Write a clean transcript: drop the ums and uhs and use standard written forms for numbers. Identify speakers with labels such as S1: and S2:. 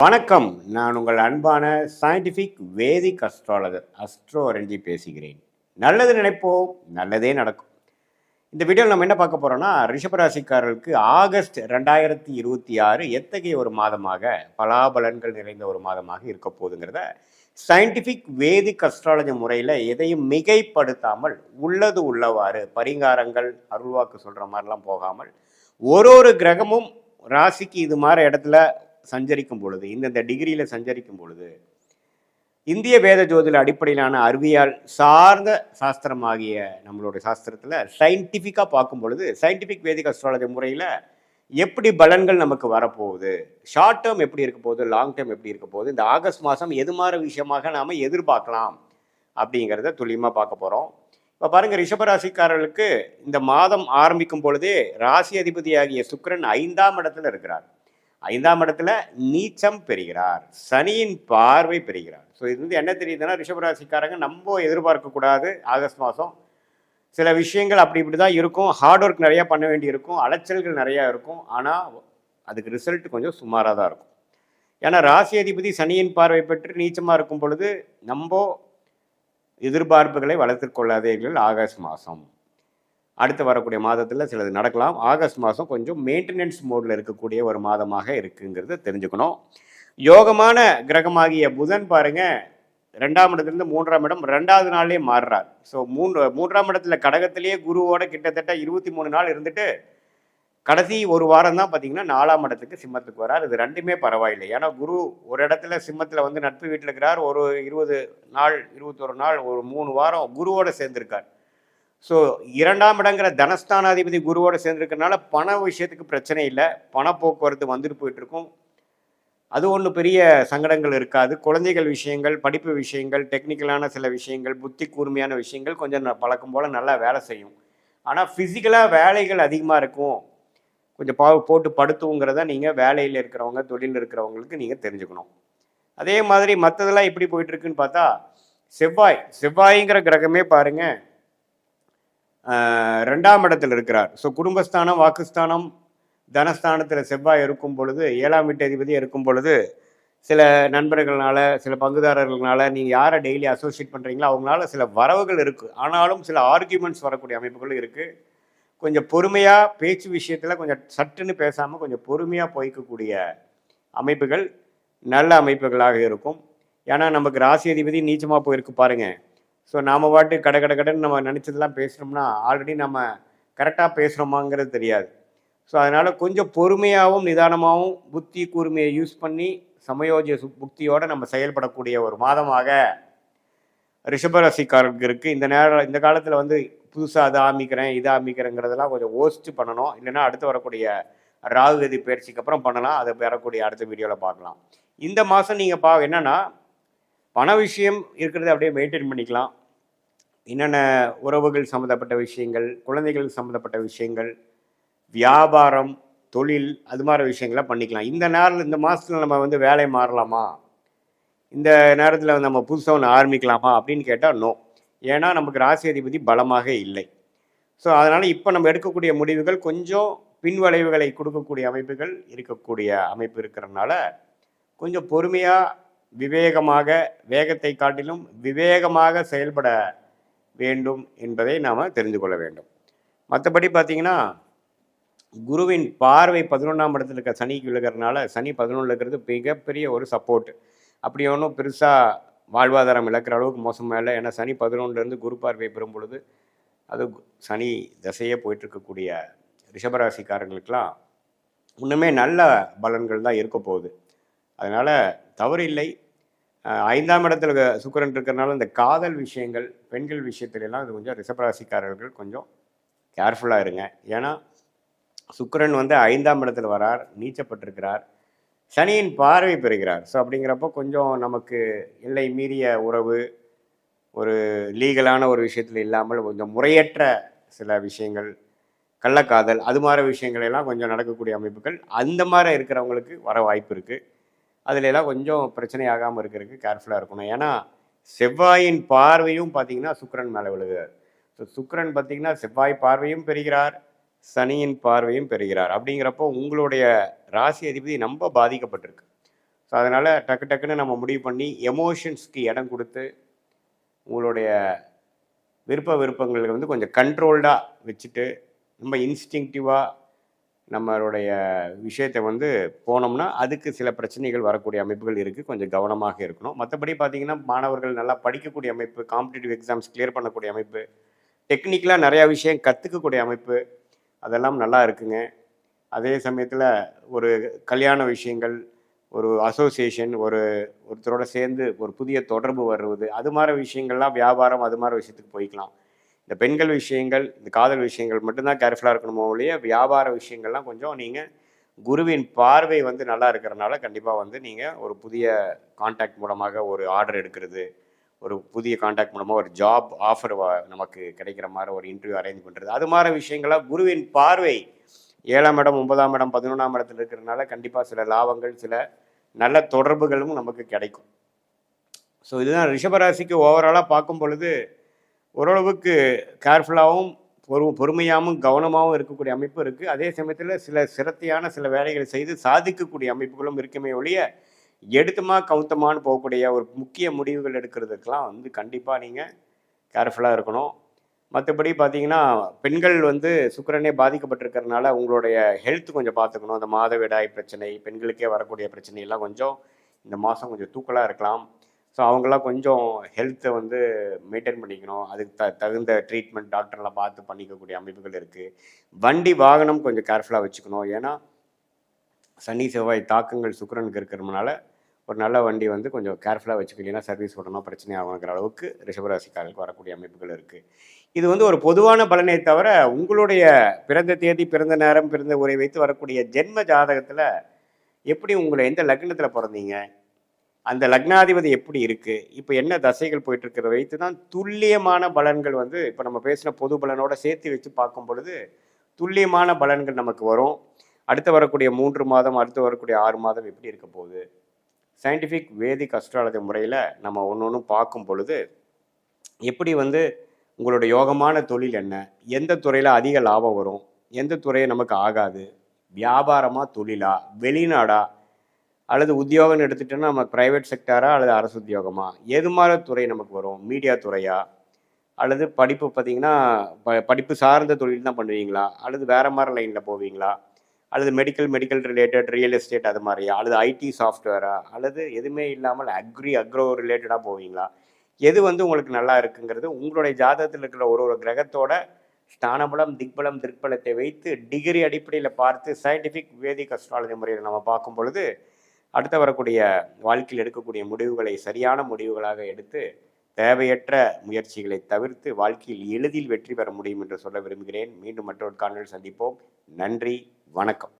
S1: வணக்கம். நான் உங்கள் அன்பான சயின்டிஃபிக் வேதிக் அஸ்ட்ராலஜர் அஸ்ட்ரோ அரஞ்சி பேசுகிறேன். நல்லது நினைப்போம், நல்லதே நடக்கும். இந்த வீடியோவில் நம்ம என்ன பார்க்க போகிறோம்னா, ரிஷபராசிக்காரர்களுக்கு ஆகஸ்ட் 2026 எத்தகைய ஒரு மாதமாக, பலாபலன்கள் நிறைந்த ஒரு மாதமாக இருக்க போகுதுங்கிறத சயின்டிஃபிக் வேதிக் அஸ்ட்ராலஜி முறையில் எதையும் மிகைப்படுத்தாமல் உள்ளது உள்ளவாறு பரிகாரங்கள் அருள்வாக்கு சொல்கிற மாதிரிலாம் போகாமல் ஒரு கிரகமும் ராசிக்கு இது மாதிரி இடத்துல சஞ்சரிக்கும் பொழுது, இந்தந்த டிகிரியில் சஞ்சரிக்கும் பொழுது, இந்திய வேத ஜோதிட அடிப்படையிலான அறிவியல் சார்ந்த சாஸ்திரமாகிய நம்மளுடைய சாஸ்திரத்தில் சயின்டிஃபிக்காக பார்க்கும் பொழுது, சயின்டிஃபிக் வேதிக் அஸ்ட்ராலஜி முறையில் எப்படி பலன்கள் நமக்கு வரப்போகுது, ஷார்ட் டேர்ம் எப்படி இருக்க போகுது, லாங் டேர்ம் எப்படி இருக்க போகுது, இந்த ஆகஸ்ட் மாதம் எது மாதிரி விஷயமாக நாம் எதிர்பார்க்கலாம் அப்படிங்கிறத துல்லியமாக பார்க்க போகிறோம். இப்போ பாருங்கள், ரிஷபராசிக்காரர்களுக்கு இந்த மாதம் ஆரம்பிக்கும் பொழுதே ராசி அதிபதியாகிய சுக்கிரன் 5ஆம் இடத்துல இருக்கிறார். 5ஆம் இடத்துல நீச்சம் பெறுகிறார், சனியின் பார்வை பெறுகிறார். ஸோ இது வந்து என்ன தெரியுதுன்னா, ரிஷபராசிக்காரங்க நம்ம எதிர்பார்க்கக்கூடாது. ஆகஸ்ட் மாதம் சில விஷயங்கள் அப்படி இப்படி தான் இருக்கும். ஹார்ட் ஒர்க் நிறையா பண்ண வேண்டி இருக்கும், அலைச்சல்கள் நிறையா இருக்கும். ஆனால் அதுக்கு ரிசல்ட் கொஞ்சம் சுமாராக தான் இருக்கும். ஏன்னா ராசி அதிபதி சனியின் பார்வை பெற்று நீச்சமாக இருக்கும் பொழுது நம்ம எதிர்பார்ப்புகளை வளர்த்து கொள்ளாதீர்கள். ஆகஸ்ட் மாதம் அடுத்து வரக்கூடிய மாதத்தில் சிலது நடக்கலாம். ஆகஸ்ட் மாதம் கொஞ்சம் மெயின்டெனன்ஸ் மோடில் இருக்கக்கூடிய ஒரு மாதமாக இருக்குங்கிறத தெரிஞ்சுக்கணும். யோகமான கிரகமாகிய புதன் பாருங்க, 2ஆம் இடத்துலேருந்து 3ஆம் இடம் 2வது நாள்லேயே மாறுறார். ஸோ 3ஆம் இடத்துல கடகத்திலேயே குருவோட கிட்டத்தட்ட 23 நாள் இருந்துட்டு கடைசி ஒரு வாரம் தான் பார்த்தீங்கன்னா 4ஆம் இடத்துக்கு சிம்மத்துக்கு வரார். இது ரெண்டுமே பரவாயில்லை. ஏன்னா குரு ஒரு இடத்துல சிம்மத்தில் வந்து நட்பு வீட்டில் இருக்கிறார். ஒரு 20 நாள் 21 நாள் ஒரு 3 வாரம் குருவோடு சேர்ந்திருக்கார். ஸோ 2ஆம் இடங்கிற தனஸ்தானாதிபதி குருவோடு சேர்ந்துருக்கிறதுனால பண விஷயத்துக்கு பிரச்சனை இல்லை. பண போக்குவரத்து வந்துட்டு போயிட்டுருக்கும். அது ஒன்றும் பெரிய சங்கடங்கள் இருக்காது. குழந்தைகள் விஷயங்கள், படிப்பு விஷயங்கள், டெக்னிக்கலான சில விஷயங்கள், புத்தி கூர்மையான விஷயங்கள் கொஞ்சம் பழக்கம் போல் நல்லா வேலை செய்யும். ஆனால் ஃபிசிக்கலாக வேலைகள் அதிகமாக இருக்கும். கொஞ்சம் போட்டு படுத்துங்கிறத நீங்கள் வேலையில் இருக்கிறவங்க, தொழிலில் இருக்கிறவங்களுக்கு நீங்கள் தெரிஞ்சுக்கணும். அதே மாதிரி மற்றதெல்லாம் எப்படி போயிட்டுருக்குன்னு பார்த்தா, செவ்வாய்ங்கிற கிரகமே பாருங்கள் 2ஆம் இடத்தில் இருக்கிறார். ஸோ குடும்பஸ்தானம், வாக்குஸ்தானம், தனஸ்தானத்தில் செவ்வாய் இருக்கும் பொழுது, 7ஆம் வீட்டு அதிபதி இருக்கும் பொழுது, சில நண்பர்களால், சில பங்குதாரர்களால், நீங்கள் யாரை டெய்லி அசோசியேட் பண்ணுறீங்களோ அவங்களால சில வரவுகள் இருக்குது. ஆனாலும் சில ஆர்கியூமெண்ட்ஸ் வரக்கூடிய அமைப்புகளும் இருக்குது. கொஞ்சம் பொறுமையாக பேச்சு விஷயத்தில் கொஞ்சம் சட்டுன்னு பேசாமல் கொஞ்சம் பொறுமையாக போய்க்கக்கூடிய அமைப்புகள் நல்ல அமைப்புகளாக இருக்கும். ஏன்னா நமக்கு ராசி அதிபதி நீச்சமாக போயிருக்கு பாருங்கள். ஸோ நாம் பாட்டு கடன் நம்ம நினச்சதெல்லாம் பேசுகிறோம்னா ஆல்ரெடி நம்ம கரெக்டாக பேசுகிறோமாங்கிறது தெரியாது. ஸோ அதனால் கொஞ்சம் பொறுமையாகவும் நிதானமாகவும் புத்தி கூர்மையை யூஸ் பண்ணி சமயோஜிய புக்தியோடு நம்ம செயல்படக்கூடிய ஒரு மாதமாக ரிஷபராசிக்காரருக்கு இருக்குது. இந்த காலத்தில் வந்து புதுசாக அதை ஆமிக்கிறேன் இதை ஆமிக்கிறேங்கிறதெல்லாம் கொஞ்சம் யோசித்து பண்ணணும். இல்லைன்னா அடுத்து வரக்கூடிய ராகுகதி பயிற்சிக்கு அப்புறம் பண்ணலாம். அதை வரக்கூடிய அடுத்த வீடியோவில் பார்க்கலாம். இந்த மாதம் நீங்கள் என்னென்னா பண விஷயம் இருக்கிறத அப்படியே மெயின்டைன் பண்ணிக்கலாம். என்னென்ன உறவுகள் சம்மந்தப்பட்ட விஷயங்கள், குழந்தைகள் சம்மந்தப்பட்ட விஷயங்கள், வியாபாரம், தொழில், அது மாதிரி விஷயங்கள்லாம் பண்ணிக்கலாம். இந்த மாதத்தில் நம்ம வந்து வேலை மாறலாமா, இந்த நேரத்தில் வந்து நம்ம புதுசாக ஒன்று ஆரம்பிக்கலாமா அப்படின்னு கேட்டால் நோ. ஏன்னா நமக்கு ராசி அதிபதி பலமாக இல்லை. ஸோ அதனால் இப்போ நம்ம எடுக்கக்கூடிய முடிவுகள் கொஞ்சம் பின்வளைவுகளை கொடுக்கக்கூடிய அமைப்புகள் இருக்கக்கூடிய அமைப்பு இருக்கிறதுனால கொஞ்சம் பொறுமையாக விவேகமாக, வேகத்தை காட்டிலும் விவேகமாக செயல்பட வேண்டும் என்பதை நாம் தெரிந்து கொள்ள வேண்டும். மற்றபடி பார்த்திங்கன்னா குருவின் பார்வை 11ஆம் இடத்துல இருக்க சனிக்கு விழுகிறதுனால, சனி 11 இருக்கிறது மிகப்பெரிய ஒரு சப்போர்ட். அப்படி ஒன்றும் பெருசாக வாழ்வாதாரம் இழக்கிற அளவுக்கு மோசமாக இல்லை. ஏன்னா சனி 11லேருந்து குரு பார்வை பெறும் பொழுது அது சனி தசையே போயிட்டுருக்கக்கூடிய ரிஷபராசிக்காரங்களுக்கெல்லாம் இன்னுமே நல்ல பலன்கள் தான் இருக்க போகுது. அதனால் தவறு இல்லை. 5ஆம் இடத்துல சுக்கிரன் இருக்கிறனால இந்த காதல் விஷயங்கள், பெண்கள் விஷயத்துலலாம் இது கொஞ்சம் ரிஷபராசிக்காரர்கள் கொஞ்சம் கேர்ஃபுல்லாக இருங்க. ஏன்னா சுக்கிரன் வந்து 5ஆம் இடத்துல வரார், நீச்சப்பட்டிருக்கிறார், சனியின் பார்வை பெறுகிறார். ஸோ அப்படிங்கிறப்போ கொஞ்சம் நமக்கு எல்லை மீறிய உறவு, ஒரு லீகலான ஒரு விஷயத்தில் இல்லாமல் கொஞ்சம் முறையற்ற சில விஷயங்கள், கள்ளக்காதல், அது மாதிரி விஷயங்கள் எல்லாம் கொஞ்சம் நடக்கக்கூடிய அமைப்புகள் அந்த மாதிரி இருக்கிறவங்களுக்கு வர வாய்ப்பு இருக்குது. அதில் எல்லாம் கொஞ்சம் பிரச்சனை ஆகாமல் இருக்கிறதுக்கு கேர்ஃபுல்லாக இருக்கணும். ஏன்னா செவ்வாயின் பார்வையும் பார்த்திங்கன்னா சுக்கிரன் மேலே விழுகிறார். ஸோ சுக்கிரன் பார்த்திங்கன்னா செவ்வாய் பார்வையும் பெறுகிறார், சனியின் பார்வையும் பெறுகிறார். அப்படிங்கிறப்போ உங்களுடைய ராசி அதிபதி ரொம்ப பாதிக்கப்பட்டிருக்கு. ஸோ அதனால் டக்கு டக்குன்னு நம்ம முடிவு பண்ணி எமோஷன்ஸ்க்கு இடம் கொடுத்து உங்களுடைய விருப்பங்களை வந்து கொஞ்சம் கண்ட்ரோல்டாக வச்சுட்டு ரொம்ப இன்ஸ்டிங்டிவாக நம்மளுடைய விஷயத்தை வந்து போனோம்னா அதுக்கு சில பிரச்சனைகள் வரக்கூடிய அமைப்புகள் இருக்குது. கொஞ்சம் கவனமாக இருக்கணும். மற்றபடி பார்த்தீங்கன்னா மாணவர்கள் நல்லா படிக்கக்கூடிய அமைப்பு, காம்படிட்டிவ் எக்ஸாம்ஸ் கிளியர் பண்ணக்கூடிய அமைப்பு, டெக்னிக்கலாக நிறையா விஷயம் கற்றுக்கக்கூடிய அமைப்பு, அதெல்லாம் நல்லா இருக்குங்க. அதே சமயத்தில் ஒரு கல்யாண விஷயங்கள், ஒரு அசோசியேஷன், ஒருத்தரோட சேர்ந்து ஒரு புதிய தொடர்பு வருவது, அது மாதிரி விஷயங்கள்லாம் வியாபாரம், அது மாதிரி விஷயத்துக்கு போய்க்கலாம். இந்த பெண்கள் விஷயங்கள், இந்த காதல் விஷயங்கள் மட்டும்தான் கேர்ஃபுல்லாக இருக்கணுமோ ஒழிய வியாபார விஷயங்கள்லாம் கொஞ்சம் நீங்கள் குருவின் பார்வை வந்து நல்லா இருக்கிறனால கண்டிப்பாக வந்து நீங்கள் ஒரு புதிய கான்டாக்ட் மூலமாக ஒரு ஆர்டர் எடுக்கிறது, ஒரு புதிய கான்டாக்ட் மூலமாக ஒரு ஜாப் ஆஃபர் நமக்கு கிடைக்கிற மாதிரி ஒரு இன்டர்வியூ அரேஞ்ச் பண்ணுறது, அது மாதிரி விஷயங்களாக குருவின் பார்வை 7ஆம் இடம் 9ஆம் இடம் 11ஆம் இடத்துல இருக்கிறதுனால கண்டிப்பாக சில லாபங்கள், சில நல்ல தொடர்புகளும் நமக்கு கிடைக்கும். ஸோ இதுதான் ரிஷபராசிக்கு ஓவராலாக பார்க்கும் பொழுது ஓரளவுக்கு கேர்ஃபுல்லாகவும் பொறுமையாகவும் கவனமாகவும் இருக்கக்கூடிய அமைப்பு இருக்குது. அதே சமயத்தில் சில சிரத்தையான சில வேலைகளை செய்து சாதிக்கக்கூடிய அமைப்புகளும் இருக்குமே ஒழிய எடுத்துமா கவுத்தமானு போகக்கூடிய ஒரு முக்கிய முடிவுகள் எடுக்கிறதுக்கெலாம் வந்து கண்டிப்பாக நீங்கள் கேர்ஃபுல்லாக இருக்கணும். மற்றபடி பார்த்தீங்கன்னா பெண்கள் வந்து சுக்கிரனே பாதிக்கப்பட்டிருக்கிறதுனால உங்களுடைய ஹெல்த் கொஞ்சம் பார்த்துக்கணும். அந்த மாதவிடாய் பிரச்சனை, பெண்களுக்கே வரக்கூடிய பிரச்சனையெல்லாம் கொஞ்சம் இந்த மாதம் கொஞ்சம் தூக்கலாக இருக்கலாம். ஸோ அவங்களாம் கொஞ்சம் ஹெல்த்தை வந்து மெயின்டைன் பண்ணிக்கணும். அதுக்கு தகுந்த ட்ரீட்மெண்ட் டாக்டர்லாம் பார்த்து பண்ணிக்கக்கூடிய அமைப்புகள் இருக்குது. வண்டி வாகனம் கொஞ்சம் கேர்ஃபுல்லாக வச்சுக்கணும். ஏன்னா சனி செவ்வாய் தாக்கங்கள் சுக்கிரனுக்கு இருக்கிறதுனால ஒரு நல்ல வண்டி வந்து கொஞ்சம் கேர்ஃபுல்லாக வச்சுக்கிட்டீங்கன்னா சர்வீஸ் விடணும் பிரச்சனை ஆகுங்கிற அளவுக்கு ரிஷபராசிக்காரர்களுக்கு வரக்கூடிய அமைப்புகள் இருக்குது. இது வந்து ஒரு பொதுவான பலனை தவிர உங்களுடைய பிறந்த தேதி, பிறந்த நேரம், பிறந்த உரை வைத்து வரக்கூடிய ஜென்ம ஜாதகத்தில் எப்படி உங்களை எந்த லக்னத்தில் பிறந்தீங்க, அந்த லக்னாதிபதி எப்படி இருக்குது, இப்போ என்ன தசைகள் போயிட்டுருக்கிறத வைத்து தான் துல்லியமான பலன்கள் வந்து இப்போ நம்ம பேசின பொது பலனோட சேர்த்து வச்சு பார்க்கும் பொழுது துல்லியமான பலன்கள் நமக்கு வரும். அடுத்து வரக்கூடிய 3 மாதம், அடுத்து வரக்கூடிய 6 மாதம் எப்படி இருக்க போகுது, சயின்டிஃபிக் வேதிக் அஸ்ட்ராலஜி முறையில் நம்ம ஒன்று ஒன்றும் பார்க்கும் பொழுது எப்படி வந்து உங்களோட யோகமான தொழில் என்ன, எந்த துறையில் அதிக லாபம் வரும், எந்த துறையை நமக்கு ஆகாது, வியாபாரமாக தொழிலா, வெளிநாடா, அல்லது உத்தியோகம்னு எடுத்துட்டோன்னா நம்ம ப்ரைவேட் செக்டாரா அல்லது அரசு உத்தியோகமா, எது மாதிரி துறை நமக்கு வரும், மீடியா துறையா, அல்லது படிப்பு பார்த்திங்கன்னா படிப்பு சார்ந்த தொழில் தான் பண்ணுவீங்களா, அல்லது வேறு மாதிரி லைனில் போவீங்களா, அல்லது மெடிக்கல் ரிலேட்டட் ரியல் எஸ்டேட் அது மாதிரியா, அல்லது ஐடி சாஃப்ட்வேரா, அல்லது எதுவுமே இல்லாமல் அக்ரோ ரிலேட்டடாக போவீங்களா, எது வந்து உங்களுக்கு நல்லா இருக்குங்கிறது உங்களுடைய ஜாதகத்தில் இருக்கிற ஒரு கிரகத்தோட ஸ்தானபலம், திக்பலம், திருப்பலத்தை வைத்து டிகிரி அடிப்படையில் பார்த்து சயின்டிஃபிக் வேதிக் அஸ்ட்ராலஜி முறையில் நம்ம பார்க்கும் பொழுது அடுத்து வரக்கூடிய வாழ்க்கையில் எடுக்கக்கூடிய முடிவுகளை சரியான முடிவுகளாக எடுத்து தேவையற்ற முயற்சிகளை தவிர்த்து வாழ்க்கையில் எளிதில் வெற்றி பெற முடியும் என்று சொல்ல விரும்புகிறேன். மீண்டும் மற்றொரு காணொளியில் சந்திப்போம். நன்றி, வணக்கம்.